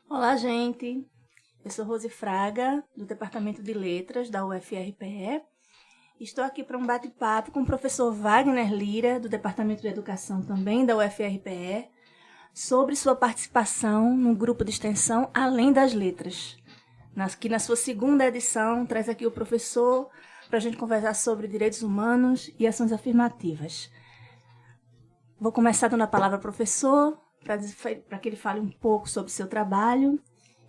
Olá, gente. Eu sou Rose Fraga, do Departamento de Letras da UFRPE. Estou aqui para um bate-papo com o professor Wagner Lira, do Departamento de Educação também da UFRPE, sobre sua participação no grupo de extensão Além das Letras, que na sua segunda edição traz aqui o professor para a gente conversar sobre direitos humanos e ações afirmativas. Vou começar dando a palavra ao professor, para que ele fale um pouco sobre o seu trabalho,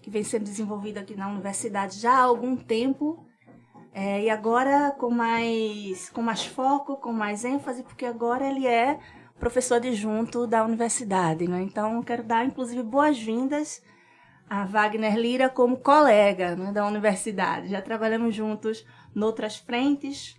que vem sendo desenvolvido aqui na universidade já há algum tempo, e agora com mais foco, com mais ênfase, porque agora ele é professor adjunto da universidade, né? Então, quero dar, inclusive, boas-vindas a Wagner Lira como colega, né, da universidade. Já trabalhamos juntos em outras frentes,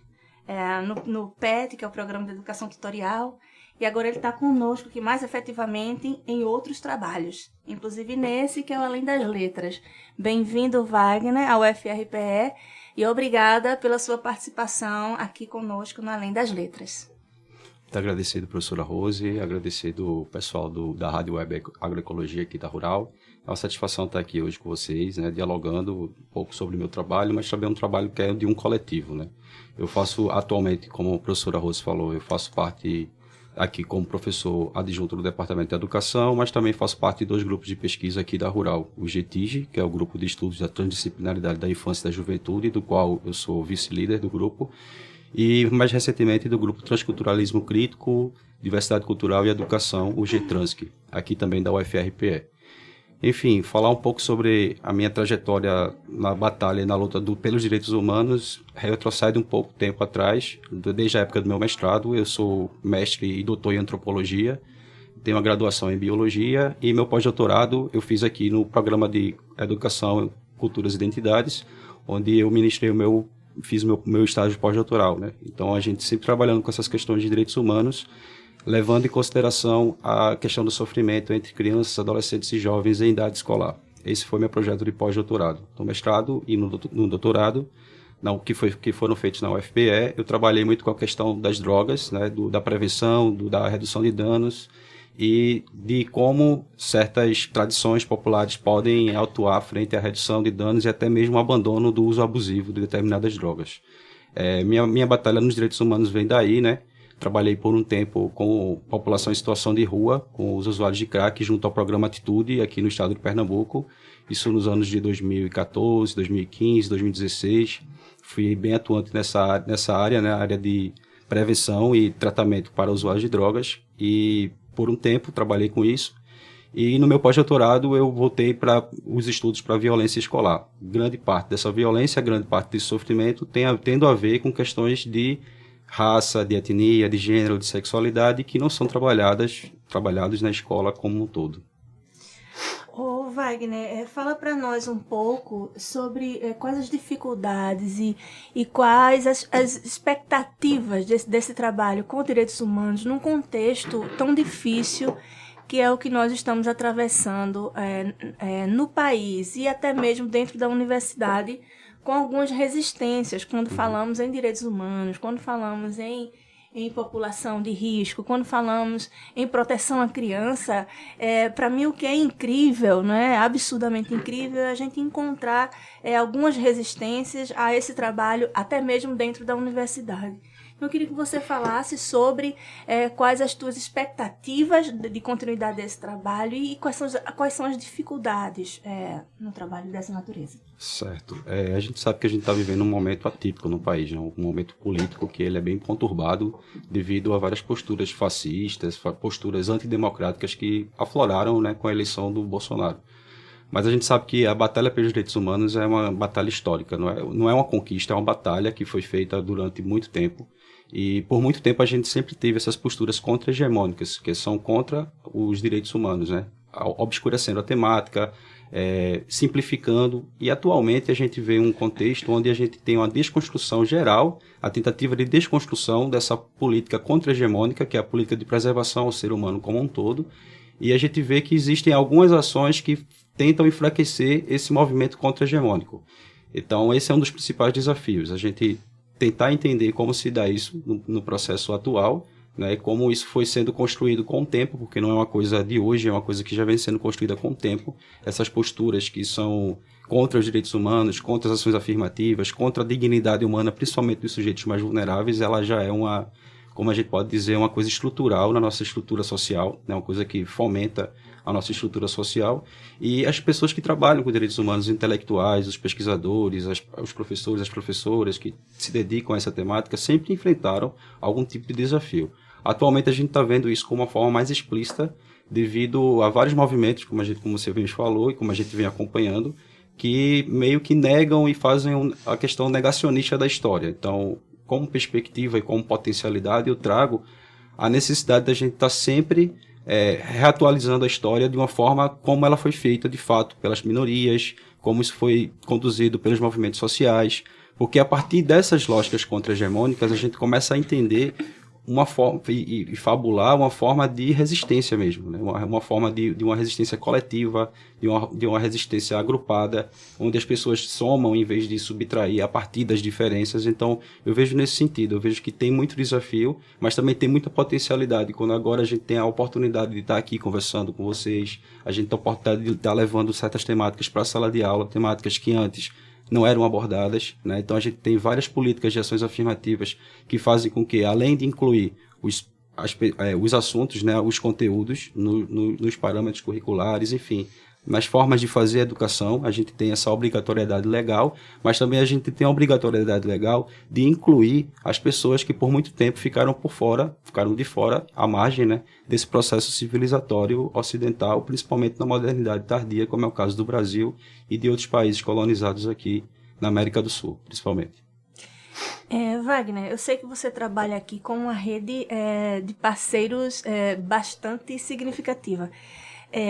no PET, que é o Programa de Educação Tutorial, e agora ele está conosco aqui mais efetivamente em outros trabalhos, inclusive nesse que é o Além das Letras. Bem-vindo, Wagner, ao UFRPE, e obrigada pela sua participação aqui conosco no Além das Letras. Muito agradecido, professora Rose, agradecido o pessoal da Rádio Web Agroecologia aqui da Rural. É uma satisfação estar aqui hoje com vocês, né, dialogando um pouco sobre o meu trabalho, mas também um trabalho que é de um coletivo, né? Eu faço atualmente, como a professora Rose falou, eu faço parte aqui como professor adjunto do Departamento de Educação, mas também faço parte de dois grupos de pesquisa aqui da Rural. O GETIGE, que é o Grupo de Estudos da Transdisciplinaridade da Infância e da Juventude, do qual eu sou vice-líder do grupo, e mais recentemente do Grupo Transculturalismo Crítico, Diversidade Cultural e Educação, o GETRANSC, aqui também da UFRPE. Enfim, falar um pouco sobre a minha trajetória na batalha e na luta pelos direitos humanos retrocede um pouco tempo atrás, desde a época do meu mestrado. Eu sou mestre e doutor em antropologia, tenho uma graduação em biologia e meu pós-doutorado eu fiz aqui no Programa de Educação, Culturas e Identidades, onde eu fiz meu estágio pós-doutoral, né? Então a gente sempre trabalhando com essas questões de direitos humanos, levando em consideração a questão do sofrimento entre crianças, adolescentes e jovens em idade escolar. Esse foi meu projeto de pós-doutorado. No mestrado e no doutorado, que foram feitos na UFPE, eu trabalhei muito com a questão das drogas, né, da prevenção, da redução de danos e de como certas tradições populares podem atuar frente à redução de danos e até mesmo o abandono do uso abusivo de determinadas drogas. Minha batalha nos direitos humanos vem daí, né? Trabalhei por um tempo com população em situação de rua, com os usuários de crack, junto ao programa Atitude, aqui no estado de Pernambuco. Isso nos anos de 2014, 2015, 2016. Fui bem atuante nessa área, né, área de prevenção e tratamento para usuários de drogas. E por um tempo trabalhei com isso. E no meu pós-doutorado eu voltei para os estudos para violência escolar. Grande parte dessa violência, grande parte desse sofrimento tendo a ver com questões de raça, de etnia, de gênero, de sexualidade, que não são trabalhados na escola como um todo. Ô Wagner, fala para nós um pouco sobre quais as dificuldades e quais as expectativas desse trabalho com direitos humanos num contexto tão difícil que é o que nós estamos atravessando no país e até mesmo dentro da universidade, com algumas resistências quando falamos em direitos humanos, quando falamos em população de risco, quando falamos em proteção à criança. Para mim, o que é incrível, né, absurdamente incrível, é a gente encontrar algumas resistências a esse trabalho, até mesmo dentro da universidade. Eu queria que você falasse sobre quais as tuas expectativas de continuidade desse trabalho e quais são as dificuldades no trabalho dessa natureza. Certo. A gente sabe que a gente está vivendo um momento atípico no país, né? Um momento político que ele é bem conturbado devido a várias posturas fascistas, posturas antidemocráticas que afloraram, né, com a eleição do Bolsonaro. Mas a gente sabe que a batalha pelos direitos humanos é uma batalha histórica, não é uma conquista, é uma batalha que foi feita durante muito tempo. E por muito tempo a gente sempre teve essas posturas contra-hegemônicas, que são contra os direitos humanos, né? Obscurecendo a temática, simplificando. E atualmente a gente vê um contexto onde a gente tem uma desconstrução geral, a tentativa de desconstrução dessa política contra-hegemônica, que é a política de preservação ao ser humano como um todo. E a gente vê que existem algumas ações que tentam enfraquecer esse movimento contra-hegemônico. Então esse é um dos principais desafios, a gente tentar entender como se dá isso no processo atual, né, como isso foi sendo construído com o tempo, porque não é uma coisa de hoje, é uma coisa que já vem sendo construída com o tempo, essas posturas que são contra os direitos humanos, contra as ações afirmativas, contra a dignidade humana, principalmente dos sujeitos mais vulneráveis, ela já é uma, como a gente pode dizer, uma coisa estrutural na nossa estrutura social, né, uma coisa que fomenta a nossa estrutura social, e as pessoas que trabalham com direitos humanos, os intelectuais, os pesquisadores, os professores, as professoras que se dedicam a essa temática, sempre enfrentaram algum tipo de desafio. Atualmente a gente está vendo isso com uma forma mais explícita, devido a vários movimentos, como você bem falou e como a gente vem acompanhando, que meio que negam e fazem a questão negacionista da história. Então, como perspectiva e como potencialidade, eu trago a necessidade da gente estar sempre reatualizando a história de uma forma como ela foi feita, de fato, pelas minorias, como isso foi conduzido pelos movimentos sociais, porque a partir dessas lógicas contra-hegemônicas a gente começa a entender uma forma e fabular uma forma de resistência mesmo, né? Uma forma de uma resistência coletiva, de uma resistência agrupada, onde as pessoas somam em vez de subtrair a partir das diferenças. Então, eu vejo nesse sentido, eu vejo que tem muito desafio, mas também tem muita potencialidade. Quando agora a gente tem a oportunidade de estar aqui conversando com vocês, a gente tem a oportunidade de estar levando certas temáticas para a sala de aula, temáticas que antes não eram abordadas, né? Então a gente tem várias políticas de ações afirmativas que fazem com que, além de incluir os assuntos, né, os conteúdos nos parâmetros curriculares, enfim, nas formas de fazer a educação, a gente tem essa obrigatoriedade legal, mas também a gente tem a obrigatoriedade legal de incluir as pessoas que por muito tempo ficaram de fora, à margem, né, desse processo civilizatório ocidental, principalmente na modernidade tardia, como é o caso do Brasil e de outros países colonizados aqui na América do Sul, principalmente. Wagner, eu sei que você trabalha aqui com uma rede de parceiros bastante significativa.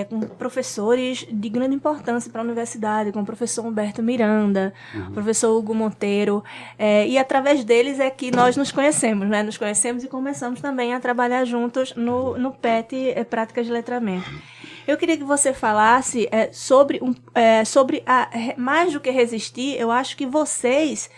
Com professores de grande importância para a universidade, como o professor Humberto Miranda, o professor Hugo Monteiro, e através deles é que nós nos conhecemos, né? Nos conhecemos e começamos também a trabalhar juntos no PET, Práticas de Letramento. Eu queria que você falasse sobre mais do que resistir. Eu acho que vocês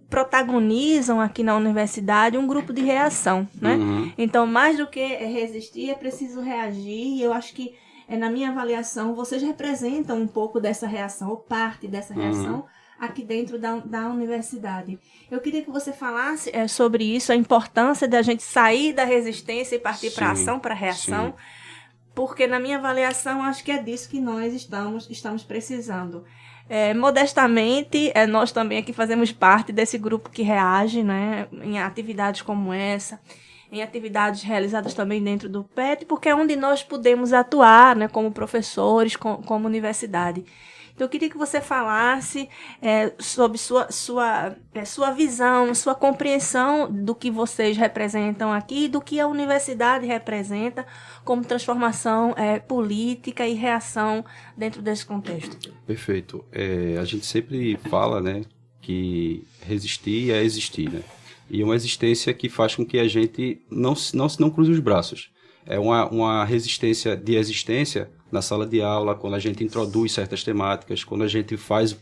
protagonizam aqui na universidade um grupo de reação, né? Então, mais do que resistir, é preciso reagir, e eu acho que, na minha avaliação, vocês representam um pouco dessa reação, ou parte dessa reação, aqui dentro da universidade. Eu queria que você falasse sobre isso, a importância da gente sair da resistência e partir para a ação, para a reação, porque, na minha avaliação, acho que é disso que nós estamos precisando. Modestamente, nós também aqui fazemos parte desse grupo que reage, né, em atividades como essa, em atividades realizadas também dentro do PET, porque é onde nós podemos atuar, né, como professores, como universidade. Então, eu queria que você falasse sobre sua visão, sua compreensão do que vocês representam aqui, do que a universidade representa como transformação política e reação dentro desse contexto. Perfeito. A gente sempre fala, né, que resistir é existir, né? E uma existência que faz com que a gente não cruze os braços. É uma resistência de existência na sala de aula, quando a gente introduz certas temáticas, quando a gente faz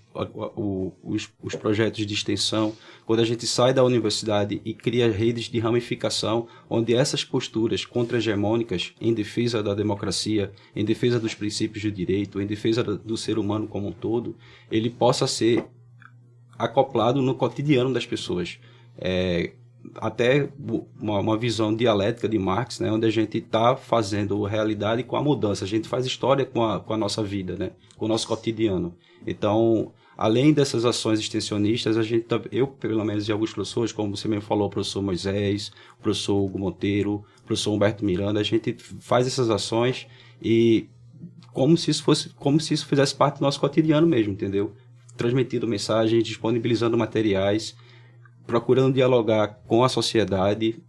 os projetos de extensão, quando a gente sai da universidade e cria redes de ramificação, onde essas posturas contra-hegemônicas em defesa da democracia, em defesa dos princípios do direito, em defesa do ser humano como um todo, ele possa ser acoplado no cotidiano das pessoas. Até uma visão dialética de Marx, né, onde a gente está fazendo realidade com a mudança, a gente faz história com a nossa vida, né, com o nosso cotidiano. Então, além dessas ações extensionistas, eu, pelo menos, e alguns professores, como você mesmo falou, o professor Moisés, o professor Hugo Monteiro, o professor Humberto Miranda, a gente faz essas ações e como se isso fizesse parte do nosso cotidiano mesmo, entendeu? Transmitindo mensagens, disponibilizando materiais, procurando dialogar com a sociedade,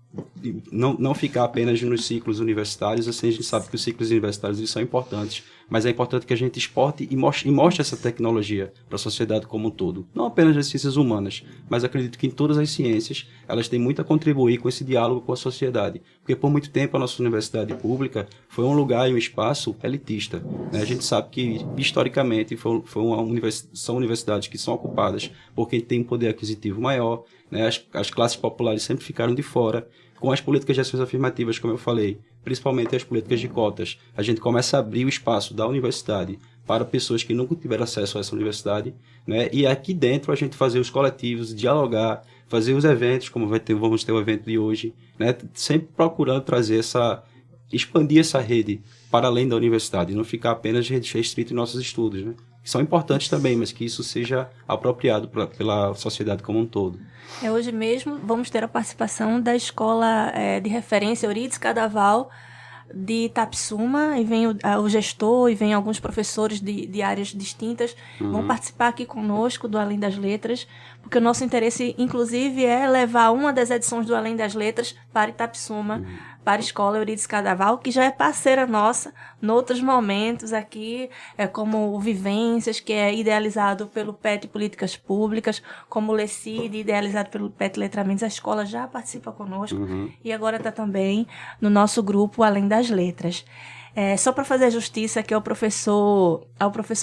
não ficar apenas nos ciclos universitários. Assim, a gente sabe que os ciclos universitários eles são importantes, mas é importante que a gente exporte e mostre essa tecnologia para a sociedade como um todo. Não apenas nas ciências humanas, mas acredito que em todas as ciências elas têm muito a contribuir com esse diálogo com a sociedade. Porque por muito tempo a nossa universidade pública foi um lugar e um espaço elitista, né? A gente sabe que, historicamente, são universidades que são ocupadas por quem tem um poder aquisitivo maior, né? As classes populares sempre ficaram de fora. com as políticas de ações afirmativas, como eu falei, principalmente as políticas de cotas, a gente começa a abrir o espaço da universidade para pessoas que nunca tiveram acesso a essa universidade, né? E aqui dentro a gente fazer os coletivos, dialogar, fazer os eventos, como vamos ter o evento de hoje, né? Sempre procurando expandir essa rede para além da universidade, não ficar apenas restrito em nossos estudos, né? Que são importantes também, mas que isso seja apropriado pela sociedade como um todo. Hoje mesmo vamos ter a participação da Escola de Referência Eurídice Cadaval de Itapissuma, e vem o gestor e vem alguns professores de áreas distintas, vão participar aqui conosco do Além das Letras, porque o nosso interesse, inclusive, é levar uma das edições do Além das Letras para Itapissuma, para a Escola Eurídice Cadaval, que já é parceira nossa noutros momentos aqui, como o Vivências, que é idealizado pelo PET Políticas Públicas, como o LECID, idealizado pelo PET Letramentos. A escola já participa conosco e agora está também no nosso grupo Além das Letras. Só para fazer justiça aqui ao professor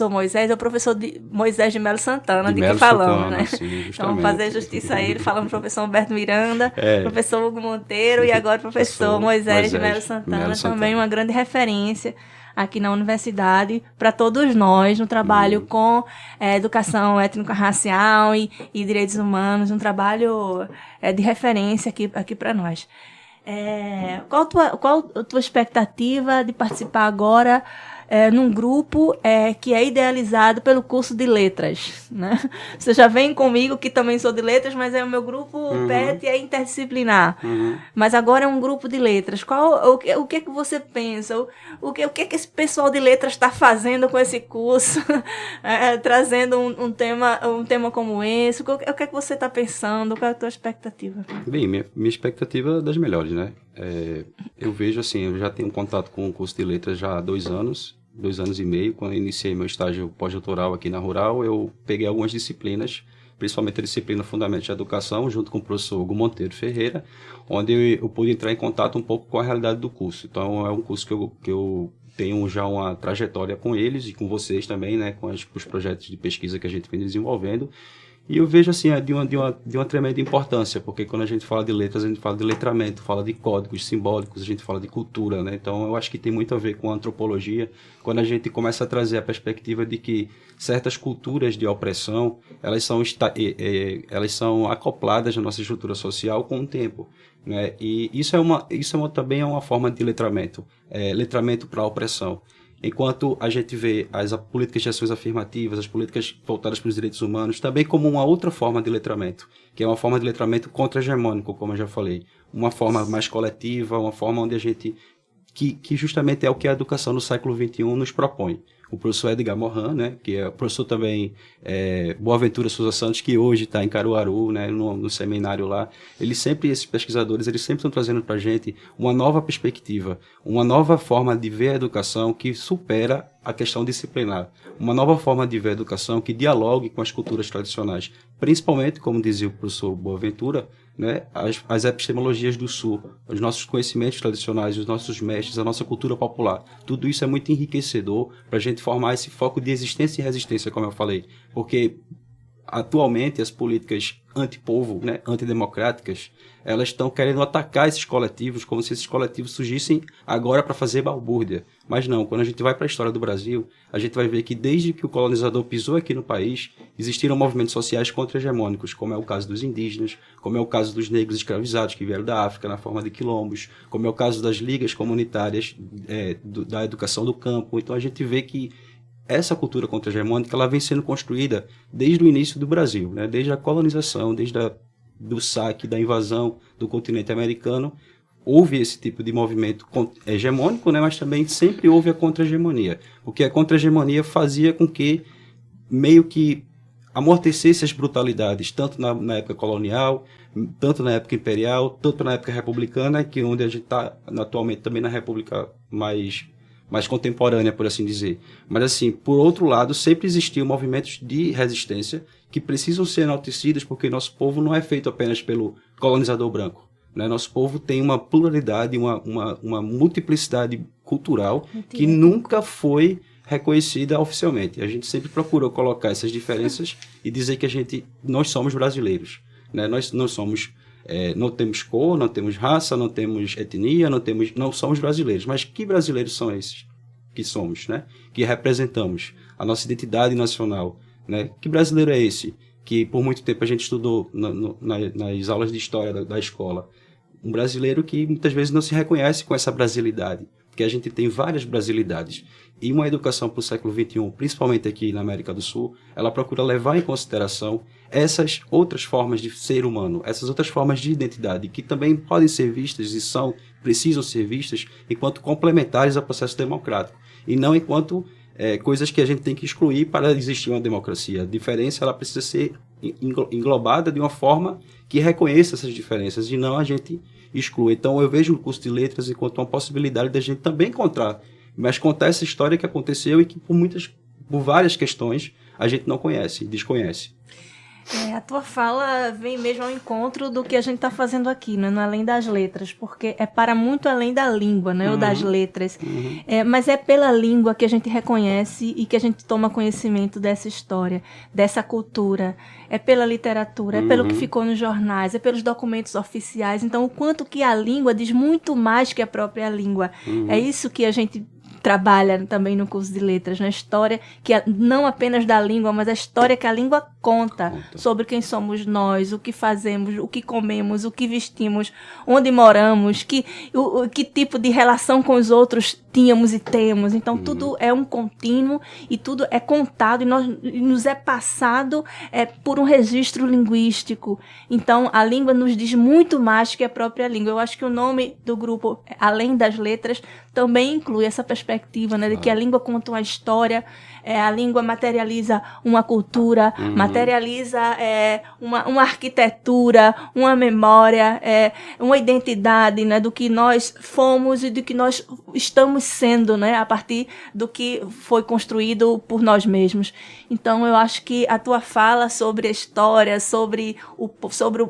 Moisés, é o professor Moisés de Melo Santana, de que falamos, né? Sim, então, fazer justiça a ele, falamos do professor Humberto Miranda, professor Hugo Monteiro e agora o professor Moisés de Melo Santana, também uma grande referência aqui na universidade, para todos nós, no trabalho com educação étnico-racial e direitos humanos, um trabalho de referência aqui para nós. Qual a tua expectativa de participar agora num grupo que é idealizado pelo curso de letras, né? Você já vem comigo, que também sou de letras, mas o meu grupo PET é interdisciplinar. Mas agora é um grupo de letras. O que é que você pensa? O que é que esse pessoal de letras está fazendo com esse curso? Trazendo um tema como esse? O que é que você está pensando? Qual é a tua expectativa? Bem, minha expectativa é das melhores, né? Eu vejo assim, eu já tenho contato com o curso de letras já há 2 anos e meio. Quando eu iniciei meu estágio pós-doutoral aqui na Rural, eu peguei algumas disciplinas, principalmente a disciplina Fundamentos de Educação, junto com o professor Hugo Monteiro Ferreira, onde eu pude entrar em contato um pouco com a realidade do curso. Então, é um curso que eu tenho já uma trajetória com eles e com vocês também, né, com os projetos de pesquisa que a gente vem desenvolvendo. E eu vejo assim, de uma tremenda importância, porque quando a gente fala de letras, a gente fala de letramento, fala de códigos simbólicos, a gente fala de cultura, né? Então eu acho que tem muito a ver com a antropologia, quando a gente começa a trazer a perspectiva de que certas culturas de opressão, elas são acopladas na nossa estrutura social com o tempo, né? E isso também é uma forma de letramento, letramento para a opressão. Enquanto a gente vê as políticas de ações afirmativas, as políticas voltadas para os direitos humanos, também como uma outra forma de letramento, que é uma forma de letramento contra-hegemônico, como eu já falei. Uma forma mais coletiva, uma forma onde a gente... Que justamente é o que a educação no século XXI nos propõe. O professor Edgar Morin, né, que é o professor também Boaventura Souza Santos, que hoje está em Caruaru, né, no seminário lá, esses pesquisadores, eles sempre estão trazendo para a gente uma nova perspectiva, uma nova forma de ver a educação que supera a questão disciplinar, uma nova forma de ver a educação que dialogue com as culturas tradicionais, principalmente, como dizia o professor Boaventura, né, as epistemologias do Sul, os nossos conhecimentos tradicionais, os nossos mestres, a nossa cultura popular. Tudo isso é muito enriquecedor para a gente formar esse foco de existência e resistência, como eu falei. Porque, atualmente, as políticas antipovo, né, antidemocráticas, elas estão querendo atacar esses coletivos como se esses coletivos surgissem agora para fazer balbúrdia. Mas não, quando a gente vai para a história do Brasil, a gente vai ver que desde que o colonizador pisou aqui no país, existiram movimentos sociais contra-hegemônicos, como é o caso dos indígenas, como é o caso dos negros escravizados que vieram da África na forma de quilombos, como é o caso das ligas comunitárias da educação do campo. Então a gente vê que essa cultura contra-hegemônica ela vem sendo construída desde o início do Brasil, né? Desde a colonização, do saque, da invasão do continente americano. Houve esse tipo de movimento hegemônico, né? Mas também sempre houve a contra-hegemonia, porque a contra-hegemonia fazia com que meio que amortecesse as brutalidades, tanto na época colonial, tanto na época imperial, tanto na época republicana, que onde a gente está atualmente também na república mais contemporânea, por assim dizer. Mas, assim, por outro lado, sempre existiam movimentos de resistência que precisam ser enaltecidos porque nosso povo não é feito apenas pelo colonizador branco, né? Nosso povo tem uma pluralidade, uma multiplicidade cultural que nunca foi reconhecida oficialmente. A gente sempre procurou colocar essas diferenças e dizer que nós somos brasileiros, né? Nós não somos Não temos cor, não temos raça, não temos etnia, não somos brasileiros. Mas que brasileiros são esses que somos, né? Que representamos a nossa identidade nacional, né? Que brasileiro é esse que por muito tempo a gente estudou nas aulas de história da escola? Um brasileiro que muitas vezes não se reconhece com essa brasilidade, porque a gente tem várias brasilidades. E uma educação para o século XXI, principalmente aqui na América do Sul, ela procura levar em consideração essas outras formas de ser humano, essas outras formas de identidade, que também podem ser vistas e precisam ser vistas enquanto complementares ao processo democrático, e não enquanto coisas que a gente tem que excluir para existir uma democracia. A diferença ela precisa ser englobada de uma forma que reconheça essas diferenças e não a gente exclua. Então eu vejo o curso de letras enquanto uma possibilidade da gente também encontrar, mas contar essa história que aconteceu e que por várias questões a gente não conhece, desconhece. A tua fala vem mesmo ao encontro do que a gente está fazendo aqui, né? No Além das Letras, porque é para muito além da língua, né? Ou das letras. Mas é pela língua que a gente reconhece e que a gente toma conhecimento dessa história, dessa cultura. É pela literatura, é pelo que ficou nos jornais, é pelos documentos oficiais. Então, o quanto que a língua diz muito mais que a própria língua. É isso que a gente trabalha também no curso de letras, na história que não apenas da língua, mas a história que a língua conta sobre quem somos nós, o que fazemos, o que comemos, o que vestimos, onde moramos, que tipo de relação com os outros tínhamos e temos. Então, tudo é um contínuo e tudo é contado e nos é passado por um registro linguístico. Então, a língua nos diz muito mais que a própria língua. Eu acho que o nome do grupo, Além das Letras, também inclui essa perspectiva, né, de que a língua conta uma história, a língua materializa uma cultura, materializa uma arquitetura, uma memória, uma identidade, né, do que nós fomos e do que nós estamos sendo, né, a partir do que foi construído por nós mesmos. Então, eu acho que a tua fala sobre a história, sobre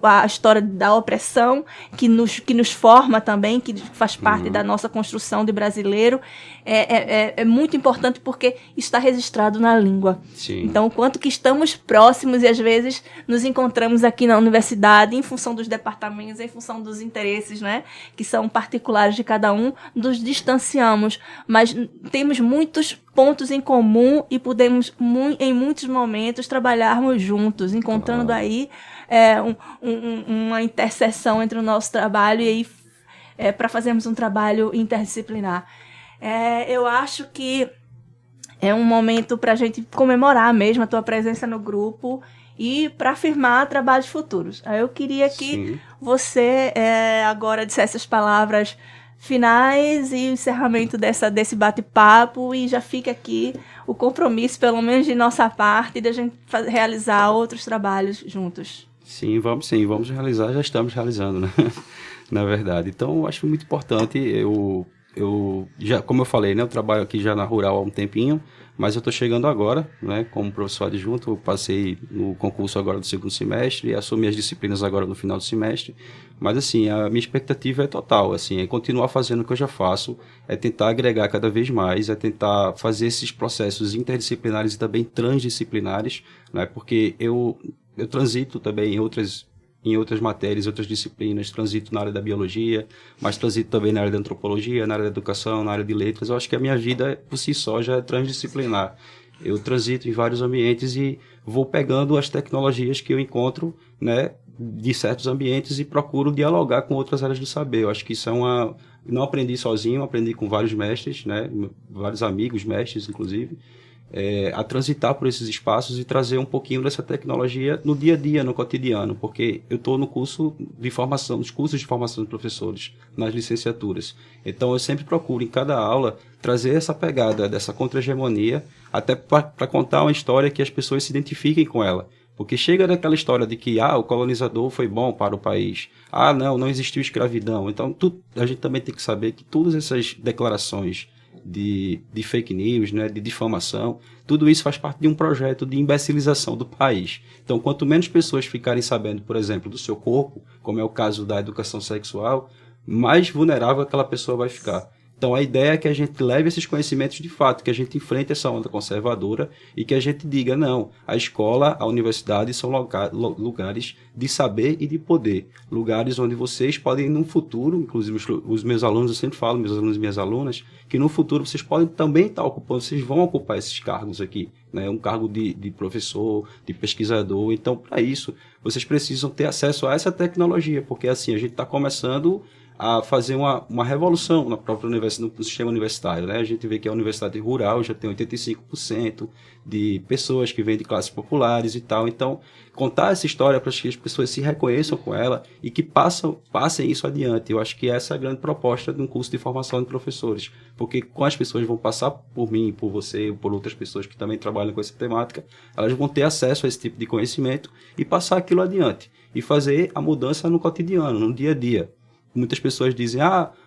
a história da opressão, que nos forma também, que faz parte da nossa construção de brasileiro, é muito importante porque está registrado na língua. Sim. Então, o quanto que estamos próximos e às vezes nos encontramos aqui na universidade em função dos departamentos, em função dos interesses, né, que são particulares de cada um, nos distanciamos, mas temos muitos pontos em comum e podemos, em muitos momentos, trabalharmos juntos, encontrando aí uma interseção entre o nosso trabalho e aí para fazermos um trabalho interdisciplinar. Eu acho que é um momento para a gente comemorar mesmo a tua presença no grupo e para afirmar trabalhos futuros. Eu queria que você agora dissesse as palavras finais e o encerramento desse bate-papo, e já fica aqui o compromisso, pelo menos de nossa parte, de a gente realizar outros trabalhos juntos. Sim, vamos realizar, já estamos realizando, né? Na verdade. Então, eu acho muito importante, eu já, como eu falei, né, eu trabalho aqui já na Rural há um tempinho, mas eu estou chegando agora, né, como professor adjunto. Eu passei no concurso agora do segundo semestre e assumi as disciplinas agora no final do semestre. Mas, assim, a minha expectativa é total, assim, é continuar fazendo o que eu já faço, é tentar agregar cada vez mais, é tentar fazer esses processos interdisciplinares e também transdisciplinares, né, porque eu transito também em outras matérias, outras disciplinas, transito na área da biologia, mas transito também na área da antropologia, na área da educação, na área de letras. Eu acho que a minha vida, por si só, já é transdisciplinar. Eu transito em vários ambientes e vou pegando as tecnologias que eu encontro, né, de certos ambientes e procuro dialogar com outras áreas do saber. Eu acho que isso não aprendi sozinho, aprendi com vários mestres, né, vários amigos, mestres, inclusive, a transitar por esses espaços e trazer um pouquinho dessa tecnologia no dia a dia, no cotidiano, porque eu estou no curso de formação, nos cursos de formação de professores, nas licenciaturas. Então, eu sempre procuro, em cada aula, trazer essa pegada dessa contra-hegemonia, até para contar uma história que as pessoas se identifiquem com ela. Porque chega daquela história de que o colonizador foi bom para o país. Não existiu escravidão. Então, a gente também tem que saber que todas essas declarações de fake news, né, de difamação, tudo isso faz parte de um projeto de imbecilização do país. Então, quanto menos pessoas ficarem sabendo, por exemplo, do seu corpo, como é o caso da educação sexual, mais vulnerável aquela pessoa vai ficar. Então, a ideia é que a gente leve esses conhecimentos de fato, que a gente enfrente essa onda conservadora e que a gente diga, não, a escola, a universidade são lugares de saber e de poder. Lugares onde vocês podem, no futuro, inclusive os meus alunos, eu sempre falo, meus alunos e minhas alunas, que no futuro vocês podem também estar ocupando, vocês vão ocupar esses cargos aqui, né? Um cargo de professor, de pesquisador. Então, para isso, vocês precisam ter acesso a essa tecnologia, porque assim, a gente está começando a fazer uma revolução na própria no sistema universitário, né? A gente vê que a universidade rural já tem 85% de pessoas que vêm de classes populares e tal. Então, contar essa história para que as pessoas se reconheçam com ela e que passem isso adiante. Eu acho que essa é a grande proposta de um curso de formação de professores, porque quando as pessoas vão passar por mim, por você, por outras pessoas que também trabalham com essa temática, elas vão ter acesso a esse tipo de conhecimento e passar aquilo adiante e fazer a mudança no cotidiano, no dia a dia. Muitas pessoas dizem,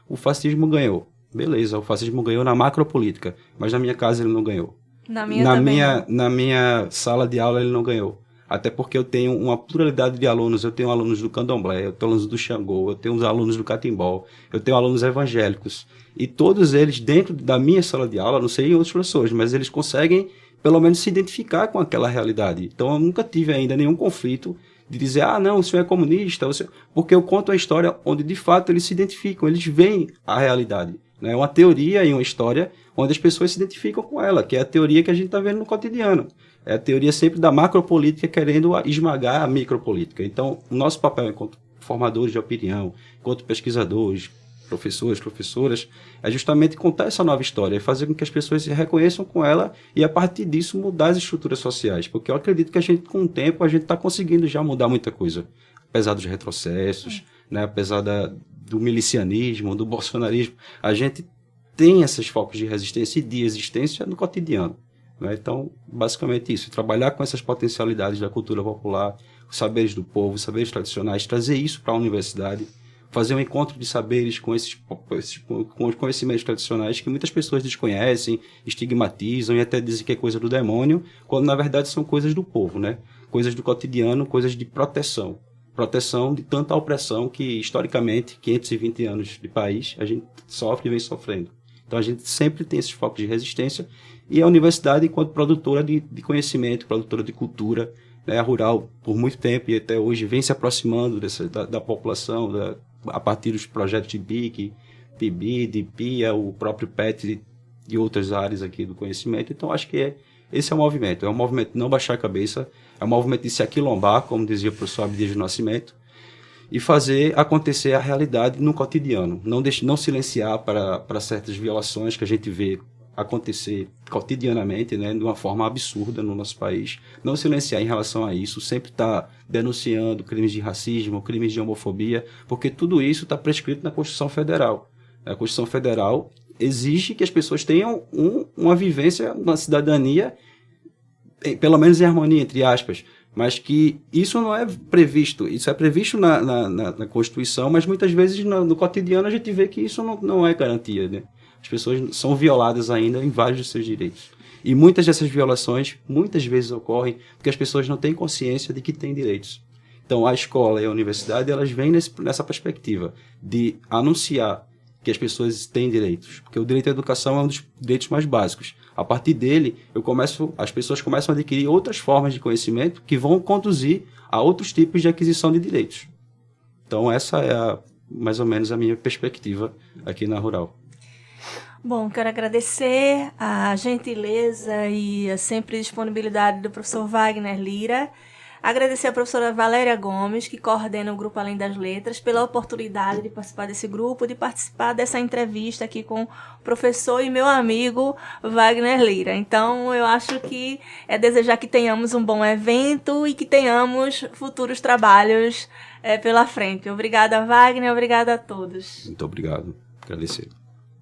o fascismo ganhou. Beleza, o fascismo ganhou na macropolítica, mas na minha casa ele não ganhou. Na minha também não. Na minha sala de aula ele não ganhou. Até porque eu tenho uma pluralidade de alunos. Eu tenho alunos do candomblé, eu tenho alunos do Xangô, eu tenho alunos do catimbó, eu tenho alunos evangélicos. E todos eles, dentro da minha sala de aula, não sei em outras professores, mas eles conseguem, pelo menos, se identificar com aquela realidade. Então eu nunca tive ainda nenhum conflito de dizer, não, o senhor é comunista, porque eu conto a história onde, de fato, eles se identificam, eles veem a realidade. É uma teoria e uma história onde as pessoas se identificam com ela, que é a teoria que a gente está vendo no cotidiano. É a teoria sempre da macropolítica querendo esmagar a micropolítica. Então, o nosso papel enquanto formadores de opinião, enquanto pesquisadores, professores, professoras, é justamente contar essa nova história e fazer com que as pessoas se reconheçam com ela e, a partir disso, mudar as estruturas sociais. Porque eu acredito que a gente, com o tempo, a gente está conseguindo já mudar muita coisa. Apesar dos retrocessos, né? Apesar do milicianismo, do bolsonarismo, a gente tem esses focos de resistência e de existência no cotidiano. Né? Então, basicamente isso. Trabalhar com essas potencialidades da cultura popular, os saberes do povo, os saberes tradicionais, trazer isso para a universidade, fazer um encontro de saberes com com os conhecimentos tradicionais que muitas pessoas desconhecem, estigmatizam e até dizem que é coisa do demônio, quando na verdade são coisas do povo, né? Coisas do cotidiano, coisas de proteção. Proteção de tanta opressão que, historicamente, 520 anos de país, a gente sofre e vem sofrendo. Então a gente sempre tem esses focos de resistência e a universidade, enquanto produtora de conhecimento, produtora de cultura, né, rural, por muito tempo e até hoje, vem se aproximando da população, a partir dos projetos de BIC, PIBID, PIA, o próprio PET e outras áreas aqui do conhecimento. Então, acho que esse é um movimento de não baixar a cabeça, é um movimento de se aquilombar, como dizia o professor Abdias do Nascimento, e fazer acontecer a realidade no cotidiano, não silenciar para certas violações que a gente vê acontecer cotidianamente, né, de uma forma absurda no nosso país, não silenciar em relação a isso, sempre estar denunciando crimes de racismo, crimes de homofobia, porque tudo isso está prescrito na Constituição Federal. A Constituição Federal exige que as pessoas tenham uma vivência, uma cidadania, pelo menos em harmonia, entre aspas, mas que isso não é previsto, isso é previsto na Constituição, mas muitas vezes no cotidiano a gente vê que isso não é garantia, né? As pessoas são violadas ainda em vários dos seus direitos. E muitas dessas violações, muitas vezes ocorrem porque as pessoas não têm consciência de que têm direitos. Então, a escola e a universidade, elas vêm nessa perspectiva de anunciar que as pessoas têm direitos. Porque o direito à educação é um dos direitos mais básicos. A partir dele, as pessoas começam a adquirir outras formas de conhecimento que vão conduzir a outros tipos de aquisição de direitos. Então, essa é mais ou menos a minha perspectiva aqui na Rural. Bom, quero agradecer a gentileza e a sempre disponibilidade do professor Wagner Lira. Agradecer a professora Valéria Gomes, que coordena o Grupo Além das Letras, pela oportunidade de participar desse grupo, de participar dessa entrevista aqui com o professor e meu amigo Wagner Lira. Então, eu acho que é desejar que tenhamos um bom evento e que tenhamos futuros trabalhos pela frente. Obrigada, Wagner. Obrigada a todos. Muito obrigado. Agradecer.